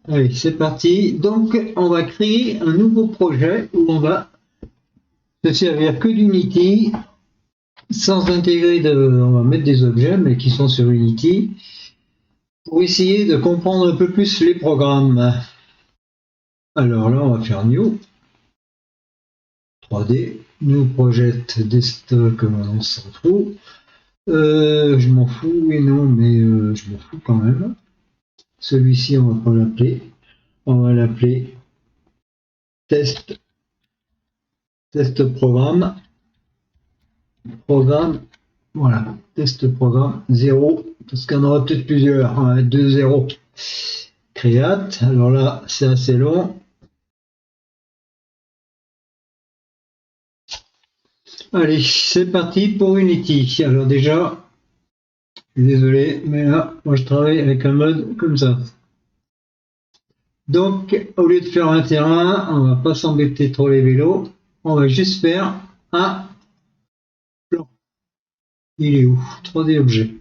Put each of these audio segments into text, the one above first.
Allez, c'est parti. Donc, on va créer un nouveau projet où on va se servir que d'Unity, sans intégrer on va mettre des objets, mais qui sont sur Unity, pour essayer de comprendre un peu plus les programmes. Alors là, on va faire New, 3D, New Project Desktop, comme on s'en fout. Je m'en fous, oui, non, mais je m'en fous quand même. Celui-ci, on va pas l'appeler. On va l'appeler test programme. Voilà, test programme 0, parce qu'on aura peut-être plusieurs, on va mettre 2 0. Create, alors là, c'est assez long. Allez, c'est parti pour Unity. Alors déjà, je suis désolé, mais là, moi je travaille avec un mode comme ça. Donc, au lieu de faire un terrain, on va pas s'embêter trop les vélos, on va juste faire un plan. Il est où? 3D objet.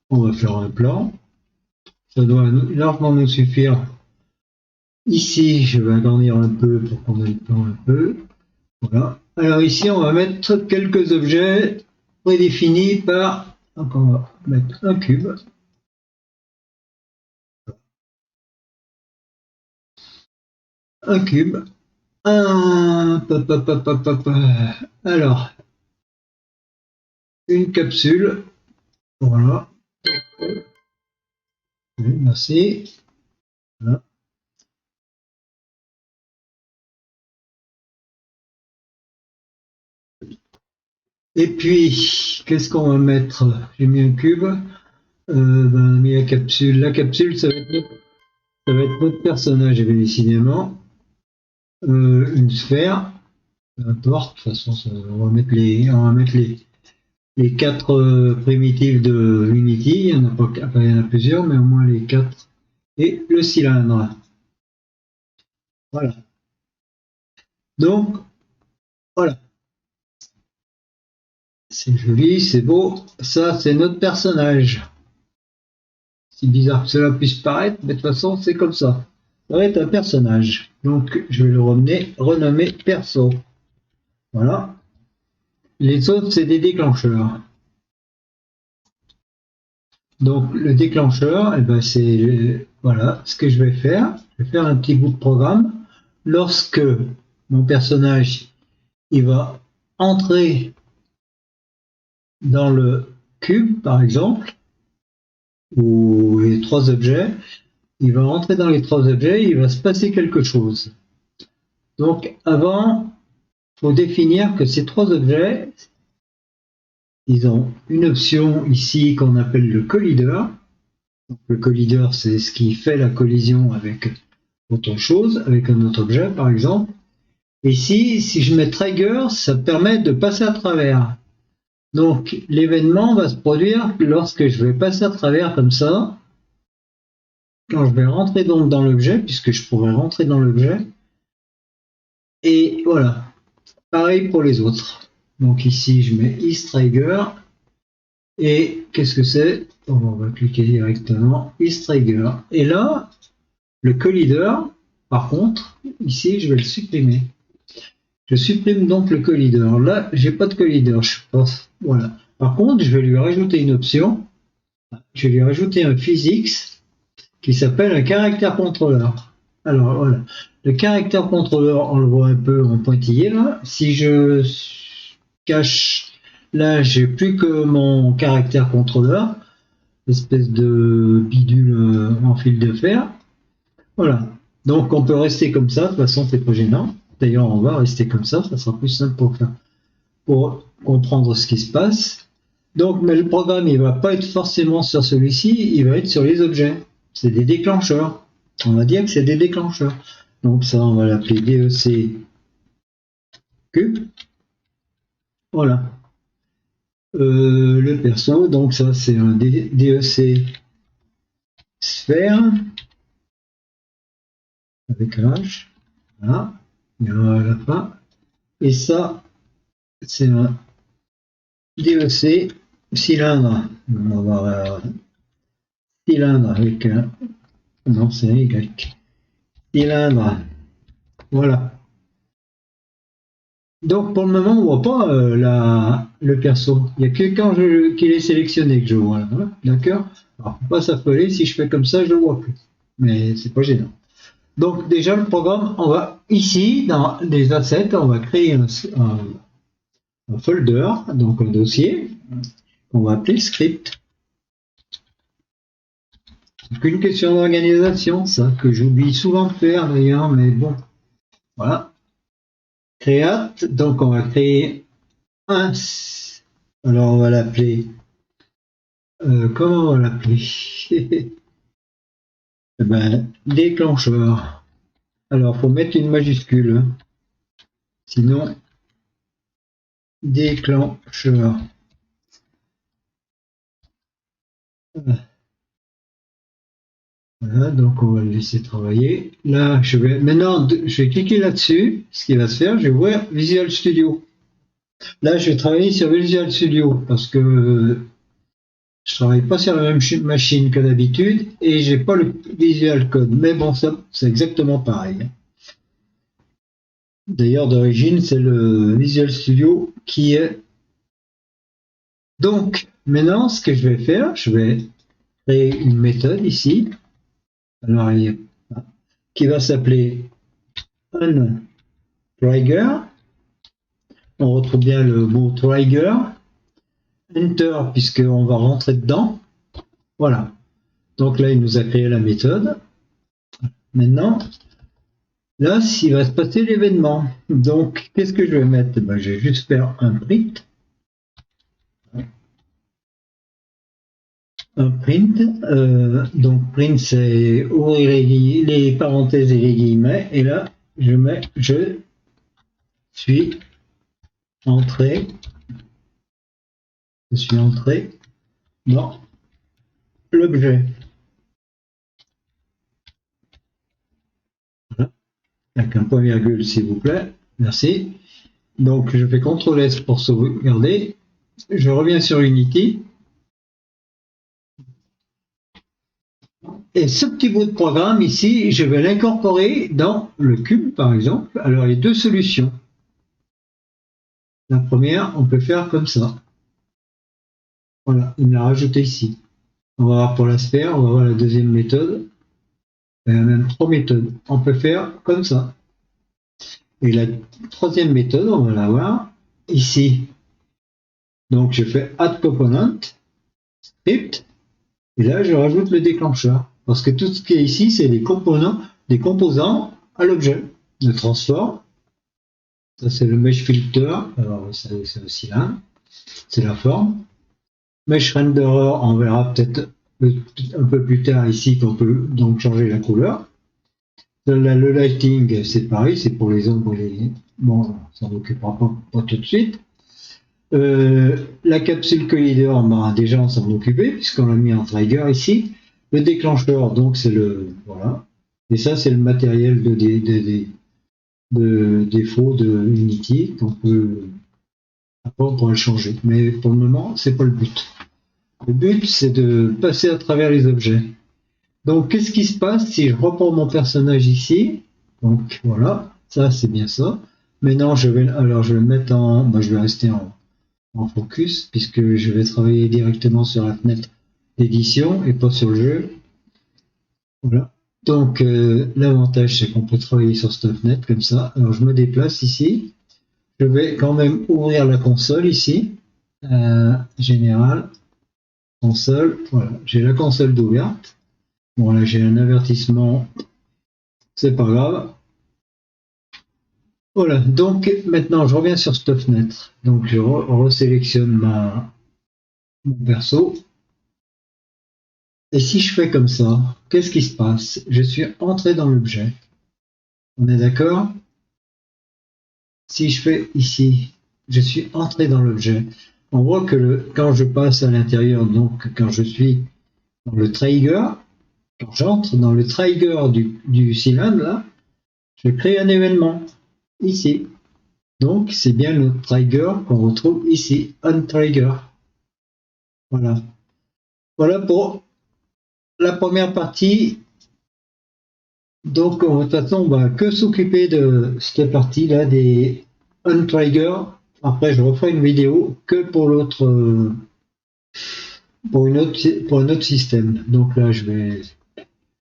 On va faire un plan. Ça doit largement nous suffire. Ici, je vais agrandir un peu pour qu'on ait le plan un peu. Voilà. Alors ici, on va mettre quelques objets prédéfinis par... Donc on va mettre un cube. Un cube. Alors, une capsule. Voilà. Merci. Voilà. Et puis, qu'est-ce qu'on va mettre? J'ai mis un cube. Mis la capsule. La capsule, ça va être notre personnage, décidément. Une sphère. Peu importe. De toute façon, on va mettre les 4 primitives de Unity. Il y en a pas, enfin, il y en a plusieurs, mais au moins les 4. Et le cylindre. Voilà. Donc, voilà. C'est joli, c'est beau. Ça, c'est notre personnage. C'est bizarre que cela puisse paraître, mais de toute façon, c'est comme ça. Ça va être un personnage. Donc, je vais le renommer perso. Voilà. Les autres, c'est des déclencheurs. Donc, le déclencheur, eh ben, c'est voilà ce que je vais faire. Je vais faire un petit bout de programme. Lorsque mon personnage il va entrer dans le cube, par exemple, ou les 3 objets, il va entrer dans les 3 objets, il va se passer quelque chose. Donc, avant, il faut définir que ces 3 objets, ils ont une option ici qu'on appelle le collider. Donc, le collider, c'est ce qui fait la collision avec autre chose, avec un autre objet, par exemple. Ici, si je mets trigger, ça permet de passer à travers. Donc, l'événement va se produire lorsque je vais passer à travers comme ça. Quand je vais rentrer donc dans l'objet, puisque je pourrais rentrer dans l'objet. Et voilà. Pareil pour les autres. Donc ici, je mets isTrigger. Et qu'est-ce que c'est? On va cliquer directement isTrigger. Et là, le collider, par contre, ici, je vais le supprimer. Je supprime donc le collider. Là, j'ai pas de collider, je pense. Voilà. Par contre, je vais lui rajouter une option. Je vais lui rajouter un physics qui s'appelle un caractère contrôleur. Alors voilà. Le caractère contrôleur, on le voit un peu en pointillé là. Si je cache là, j'ai plus que mon caractère contrôleur, espèce de bidule en fil de fer. Voilà. Donc on peut rester comme ça, de toute façon c'est pas gênant. D'ailleurs on va rester comme ça sera plus simple pour comprendre ce qui se passe. Donc mais le programme il va pas être forcément sur celui-ci, il va être sur les objets. C'est des déclencheurs. On va dire que c'est des déclencheurs. Donc ça on va l'appeler DEC cube. Voilà. Le perso, donc ça c'est un DEC sphère avec un H. Voilà. Il y a à la fin. Et ça, c'est un DEC cylindre. On va voir cylindre avec un. Non, c'est un Y. cylindre. Voilà. Donc pour le moment, on voit pas le perso. Il n'y a que quand qu'il est sélectionné que je vois. Là, hein. D'accord. Alors, faut pas s'affoler. Si je fais comme ça, je le vois plus. Mais c'est pas gênant. Donc déjà le programme, on va ici dans les assets, on va créer un folder, donc un dossier qu'on va appeler script. C'est qu'une question d'organisation, ça que j'oublie souvent de faire d'ailleurs, mais bon, voilà. Create, donc on va créer un. Alors on va l'appeler. Comment on va l'appeler? Eh ben, déclencheur. Alors faut mettre une majuscule, hein. Sinon déclencheur. Voilà, donc on va le laisser travailler. Là, maintenant, je vais cliquer là-dessus. Ce qui va se faire, je vais ouvrir Visual Studio. Là, je vais travailler sur Visual Studio parce que je travaille pas sur la même machine que d'habitude et j'ai pas le Visual Code. Mais bon, ça, c'est exactement pareil. D'ailleurs, d'origine, c'est le Visual Studio qui est. Donc, maintenant, ce que je vais faire, je vais créer une méthode ici. Alors, qui va s'appeler onTrigger. On retrouve bien le mot trigger. Enter, puisqu'on va rentrer dedans. Voilà. Donc là, il nous a créé la méthode. Maintenant, là, il va se passer l'événement. Donc, qu'est-ce que je vais mettre? Ben, je vais juste faire un print. Un print. Donc, print, c'est ouvrir les parenthèses et les guillemets. Et là, je mets je suis entré. Je suis entré dans l'objet. Voilà. Avec un point virgule, s'il vous plaît. Merci. Donc je fais CTRL S pour sauvegarder. Je reviens sur Unity. Et ce petit bout de programme ici, je vais l'incorporer dans le cube par exemple. Alors il y a deux solutions. La première, on peut faire comme ça. Voilà, il me l'a rajouté ici. On va voir pour la sphère, on va voir la deuxième méthode. Il y a même trois méthodes. On peut faire comme ça. Et la troisième méthode, on va la voir ici. Donc je fais Add Component, Script, et là je rajoute le déclencheur. Parce que tout ce qui est ici, c'est des composants à l'objet. Le transform, ça c'est le mesh filter, alors c'est aussi là, c'est la forme. Mesh renderer, on verra peut-être un peu plus tard ici qu'on peut donc changer la couleur. Le lighting, c'est pareil, c'est pour les ombres et les. Bon, ça n'occupera pas tout de suite. La capsule collider, ben, déjà on s'en occupait puisqu'on l'a mis en trigger ici. Le déclencheur, donc c'est le. Voilà. Et ça, c'est le matériel de défaut de Unity qu'on peut. Après, on pourra le changer. Mais pour le moment, c'est pas le but. Le but, c'est de passer à travers les objets. Donc, qu'est-ce qui se passe si je reprends mon personnage ici? Donc, voilà, ça, c'est bien ça. Maintenant, je vais le mettre en. Ben, je vais rester en focus puisque je vais travailler directement sur la fenêtre d'édition et pas sur le jeu. Voilà. Donc, l'avantage, c'est qu'on peut travailler sur cette fenêtre comme ça. Alors, je me déplace ici. Je vais quand même ouvrir la console ici. Général, console. Voilà, j'ai la console d'ouverte. Bon, là, j'ai un avertissement. C'est pas grave. Voilà, donc maintenant, je reviens sur cette fenêtre. Donc, je resélectionne mon perso. Et si je fais comme ça, qu'est-ce qui se passe? Je suis entré dans l'objet. On est d'accord? Si je fais ici, je suis entré dans l'objet. On voit que quand je passe à l'intérieur, donc quand je suis dans le trigger, quand j'entre dans le trigger du cylindre, là, je crée un événement ici. Donc c'est bien le trigger qu'on retrouve ici, onTrigger. Voilà. Voilà pour la première partie Donc, de toute façon, on va que s'occuper de cette partie-là des untrigger. Après, je referai une vidéo que pour l'autre, pour un autre système. Donc là, je vais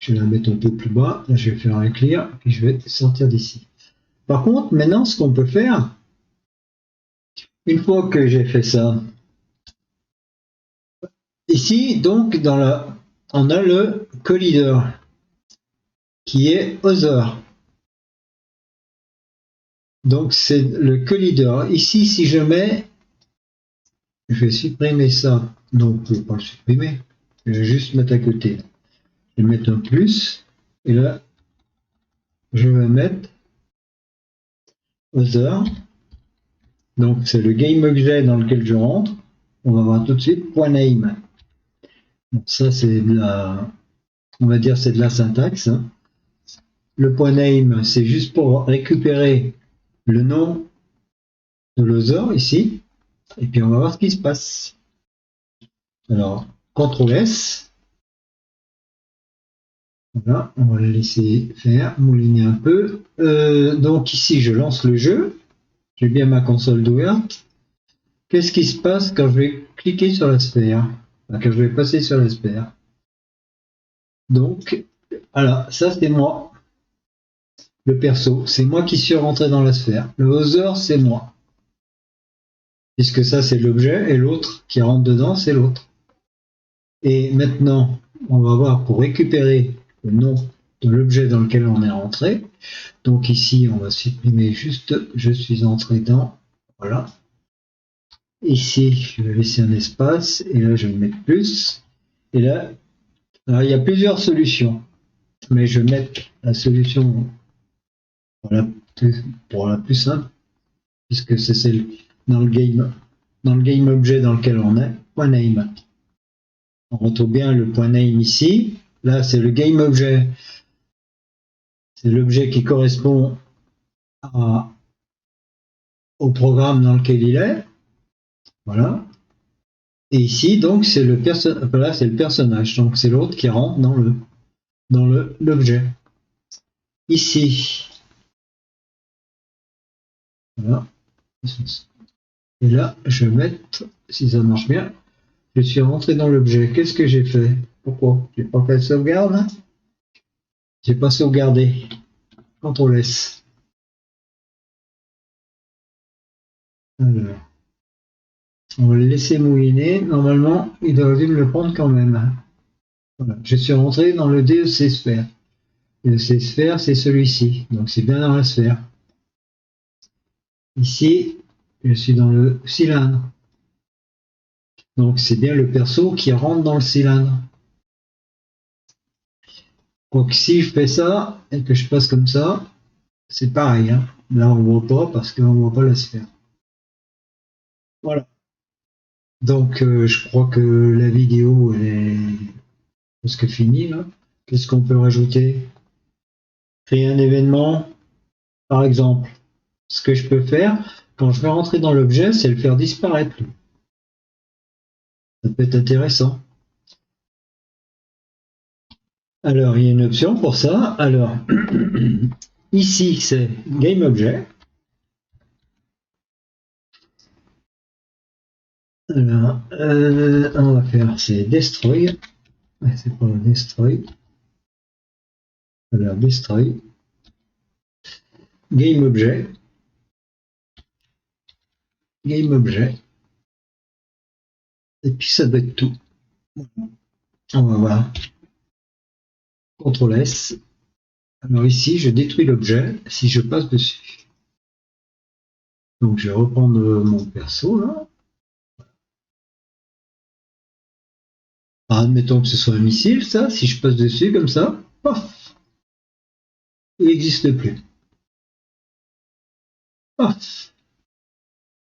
la mettre un peu plus bas. Là, je vais faire un clear, puis je vais sortir d'ici. Par contre, maintenant, ce qu'on peut faire, une fois que j'ai fait ça, ici, donc, on a le collider qui est other. Donc, c'est le collider. Ici, si je mets, je vais supprimer ça. Non, je ne vais pas le supprimer. Je vais juste mettre à côté. Je vais mettre un plus. Et là, je vais mettre other. Donc, c'est le game objet dans lequel je rentre. On va voir tout de suite .name. Donc, ça, c'est de la, on va dire, c'est de la syntaxe. Hein. Le .name, c'est juste pour récupérer le nom de l'other ici. Et puis, on va voir ce qui se passe. Alors, CTRL S. Voilà, on va le laisser faire, mouliner un peu. Donc ici, je lance le jeu. J'ai bien ma console ouverte. Qu'est-ce qui se passe quand je vais cliquer sur la sphère? Enfin, quand je vais passer sur la sphère. Donc, voilà, ça c'est moi. Le perso, c'est moi qui suis rentré dans la sphère. Le other, c'est moi. Puisque ça, c'est l'objet, et l'autre qui rentre dedans, c'est l'autre. Et maintenant, on va voir pour récupérer le nom de l'objet dans lequel on est rentré. Donc ici, on va supprimer juste je suis entré dans. Voilà. Ici, je vais laisser un espace et là, je vais mettre plus. Et là, alors, il y a plusieurs solutions, mais je vais mettre la solution pour la plus simple, puisque c'est celle dans le game objet dans lequel on est, .name. On retrouve bien le .name ici. Là, c'est le game objet. C'est l'objet qui correspond au programme dans lequel il est. Voilà. Et ici, donc, c'est le personnage. Donc, c'est l'autre qui rentre dans l'objet. Ici. Voilà. Et là, je vais mettre, si ça marche bien, je suis rentré dans l'objet. Qu'est-ce que j'ai fait? Pourquoi? J'ai pas fait de sauvegarde? J'ai pas sauvegardé. CTRL S. Alors, on va le laisser mouliner. Normalement, il devrait dû me le prendre quand même. Voilà. Je suis rentré dans le DEC sphère. Le DEC sphère, c'est celui-ci. Donc, c'est bien dans la sphère. Ici, je suis dans le cylindre. Donc, c'est bien le perso qui rentre dans le cylindre. Donc, si je fais ça et que je passe comme ça, c'est pareil. Hein. Là, on ne voit pas parce qu'on ne voit pas la sphère. Voilà. Donc, je crois que la vidéo est presque finie. Là. Qu'est-ce qu'on peut rajouter? Créer un événement, par exemple. Ce que je peux faire, quand je vais rentrer dans l'objet, c'est le faire disparaître. Ça peut être intéressant. Alors, il y a une option pour ça. Alors, ici, c'est Game Object. Alors, on va faire, c'est Destroy. C'est pour le Destroy. Alors, Destroy. Game Object. Game Object. Et puis, ça doit être tout. On va voir. CTRL S. Alors ici, je détruis l'objet si je passe dessus. Donc, je vais reprendre mon perso, là. Admettons que ce soit un missile, ça. Si je passe dessus, comme ça, paf, il n'existe plus. Paf,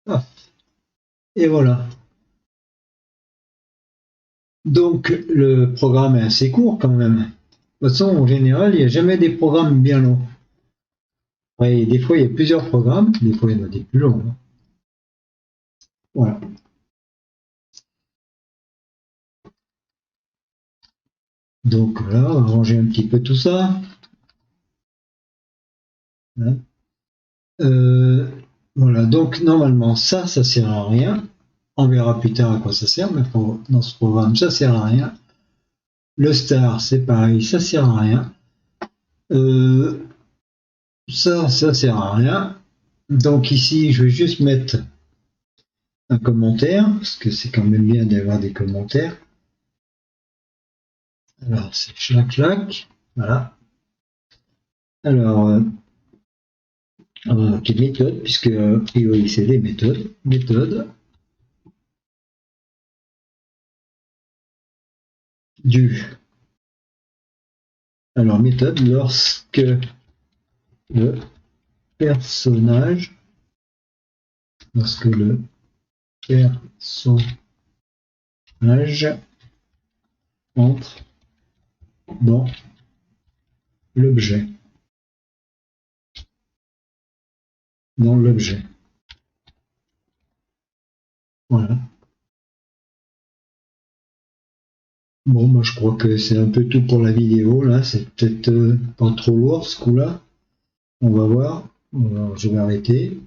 paf. Et voilà. Donc, le programme est assez court quand même. De toute façon, en général, il n'y a jamais des programmes bien longs. Ouais, des fois, il y a plusieurs programmes, des fois, il y en a des plus longs. Voilà. Donc là, on va ranger un petit peu tout ça. Hein. Euh, voilà, donc normalement ça sert à rien. On verra plus tard à quoi ça sert, mais dans ce programme, ça sert à rien. Le star, c'est pareil, ça sert à rien. Euh, ça sert à rien. Donc ici, je vais juste mettre un commentaire, parce que c'est quand même bien d'avoir des commentaires. Alors, c'est clac, voilà. Alors, ok, méthode, puisque a priori c'est des méthodes. Méthode du. Alors, méthode lorsque le personnage, lorsque le personnage entre dans l'objet. Dans l'objet. Voilà. Bon, moi je crois que c'est un peu tout pour la vidéo. Là, c'est peut-être pas trop lourd ce coup-là. On va voir. Alors, je vais arrêter.